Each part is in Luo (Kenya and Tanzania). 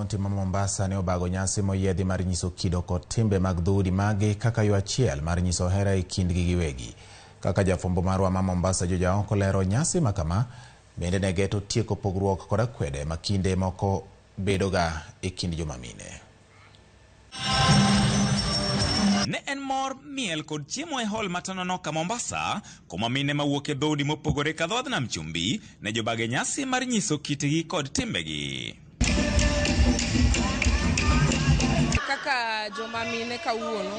kaunti ma Mombasa ne obago nyasi moyiedhi mar nyiso kido kod timbe mag dhoudi magi kaka yo achiel mar nyiso hera e kindgi giwegi. Kaka jafwambo marwa ma Mombasa Juja Oko lero, nyasi makama bende ne geto tieko pogruok kod akwede ma kinde moko bedoga e kind joma mine. Ne en mor miel kod chiemo e hall matanono ka Mombasa, kuma mine mawuok e dhoudi mopogore ka dhowadh nam chumbi ne jobage nyasi mar nyiso kitgi kod timbegi. Kaka joma mine kawuono,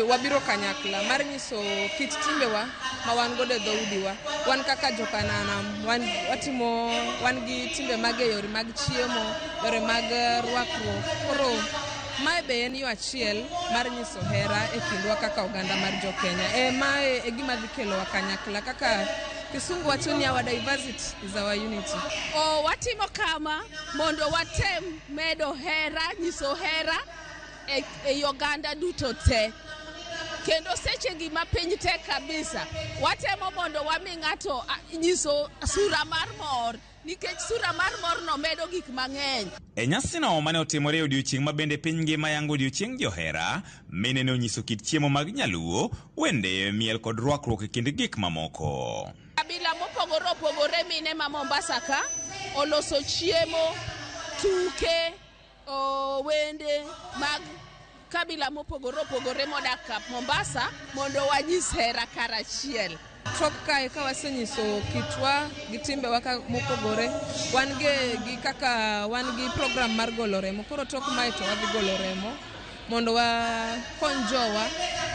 wabiro kanyakla mar nyiso kit timbewa ma wan godo e dhoudiwa. Wan kaka jokanana, wan gi timbe mag yore mag chiemo, yore mag rwakruok. Koro mae be en yo achiel mar nyiso hera e kindwa kaka oganda mar Jo-Kenya. Mae e gima dhi kelowa kanyakla, kaka Kisungu wacho ni our diversity is our unity. Watimo kama mondo watem medo hera, nyiso hera e oganda duto te. Kendo seche gima piny te kabisa, watemo mondo wami ng'ato nyiso sura mar mor, nikech sura mar mor no medo gik mang'eny. E nyasino mane otimore e odiochieng' ma bende piny ngima yango odiochieng' johera, mine ne onyiso kit chiemo mag nyaluo, wende, miel kod rwakruok e kind gik mamoko. Kabila mopogore opogore mine ma Mombasa ka oloso chiemo, tuke, wende mag kabila mopogore opogore modak ka Mombasa mondo wanyis hera karachiel. Tok kae ka wasenyiso kitwa gi timbewa mopogore, wan gi program mar golo remo. Koro tok mae to wadhi golo remo mondo wakony jowa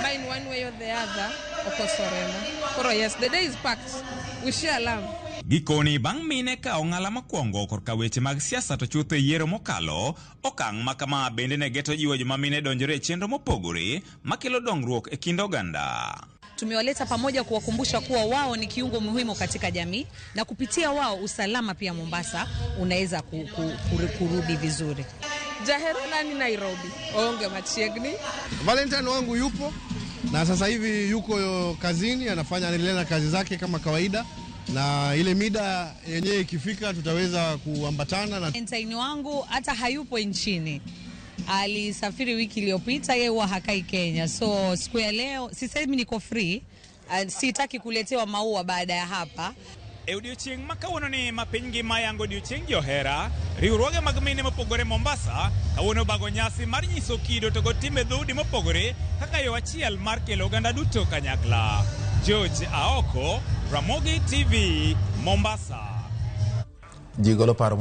ma in one way or the other okoso remo. Koro yes, the day is packed. We share love. Gikoni bang' mine ka ong'ala makwongo korka weche mag siasa to chutho e yiero mokalo, okang' makama bende ne geto jiwo joma mine donjore e chenro mopogore makelo dongruok e kind oganda. Tumewaleta pamoja kuwakumbusha kuwa wao ni kiungo muhimu katika jamii, na kupitia wao usalama pia Mombasa unaweza kurudi vizuri. Jahero nani Nairobi, onge machiegni. Valentine wangu yupo na sasa hivi yuko kazini, anaendelea na kazi zake kama kawaida, na ile mida yenyewe ikifika tutaweza kuambatana. Na Valentine wangu hata hayupo nchini, alisafiri wiki iliyopita, yeye huwa hakai Kenya. So siku ya leo sisemi niko free, sitaki kuletewa maua baada ya hapa. E odiochieng' ma kawuono ni ma piny ngima yango odiochieng' johera, riwruoge mag mine mopogore Mombasa kawuono bago nyasi mar nyiso kido to kod timbe dhoudi mopogore kaka yo achiel mar kelo oganda duto kanyakla. Juja Oko, Ramogi TV, Mombasa. Jigolo paro